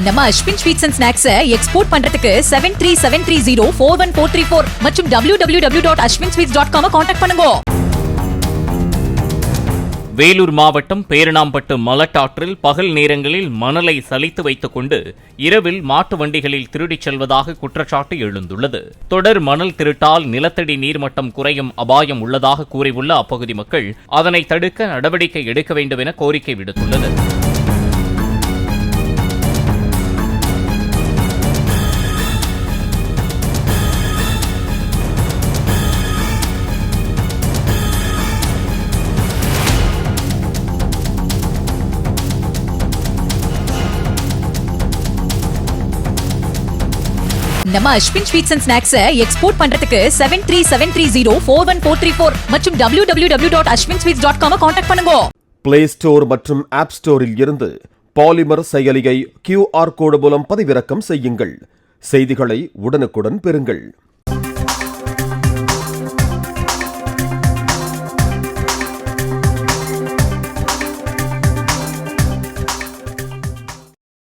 நம்ம Ashwin sweets and snacks export பண்றதுக்கு 7373041434 மற்றும் www.ashwinsweets.com கான்டாக்ட் பண்ணுங்க. வேலூர் மாவட்டம் பேரணாம்பட்டு மலட்டாற்றில் பகல் நேரங்களில் மணலை சலித்து வைத்துக் கொண்டு இரவில் மாட்டு வண்டிகளில் திருடிச் செல்வதாக குற்றச்சாட்டு எழுந்துள்ளது. தொடர் மணல் திருட்டால் நிலத்தடி நீர்மட்டம் குறையும் அபாயம் உள்ளதாக கூறியுள்ள அப்பகுதி மக்கள் அதனை தடுக்க நடவடிக்கை எடுக்க வேண்டும் என கோரிக்கை விடுத்துள்ளது. நம்ம Ashwin sweets and snacks export பண்றதுக்கு 7373041434 மற்றும் www.ashwinsweets.com கான்டாக்ட் பண்ணுங்க. பிளே ஸ்டோர் மற்றும் ஆப் ஸ்டோரில் இருந்து பாலிமர் செயலியை QR கோடு மூலம் பதிவிறக்கம் செய்யுங்கள். செய்திகளை உடனுக்குடன் பெறுங்கள்.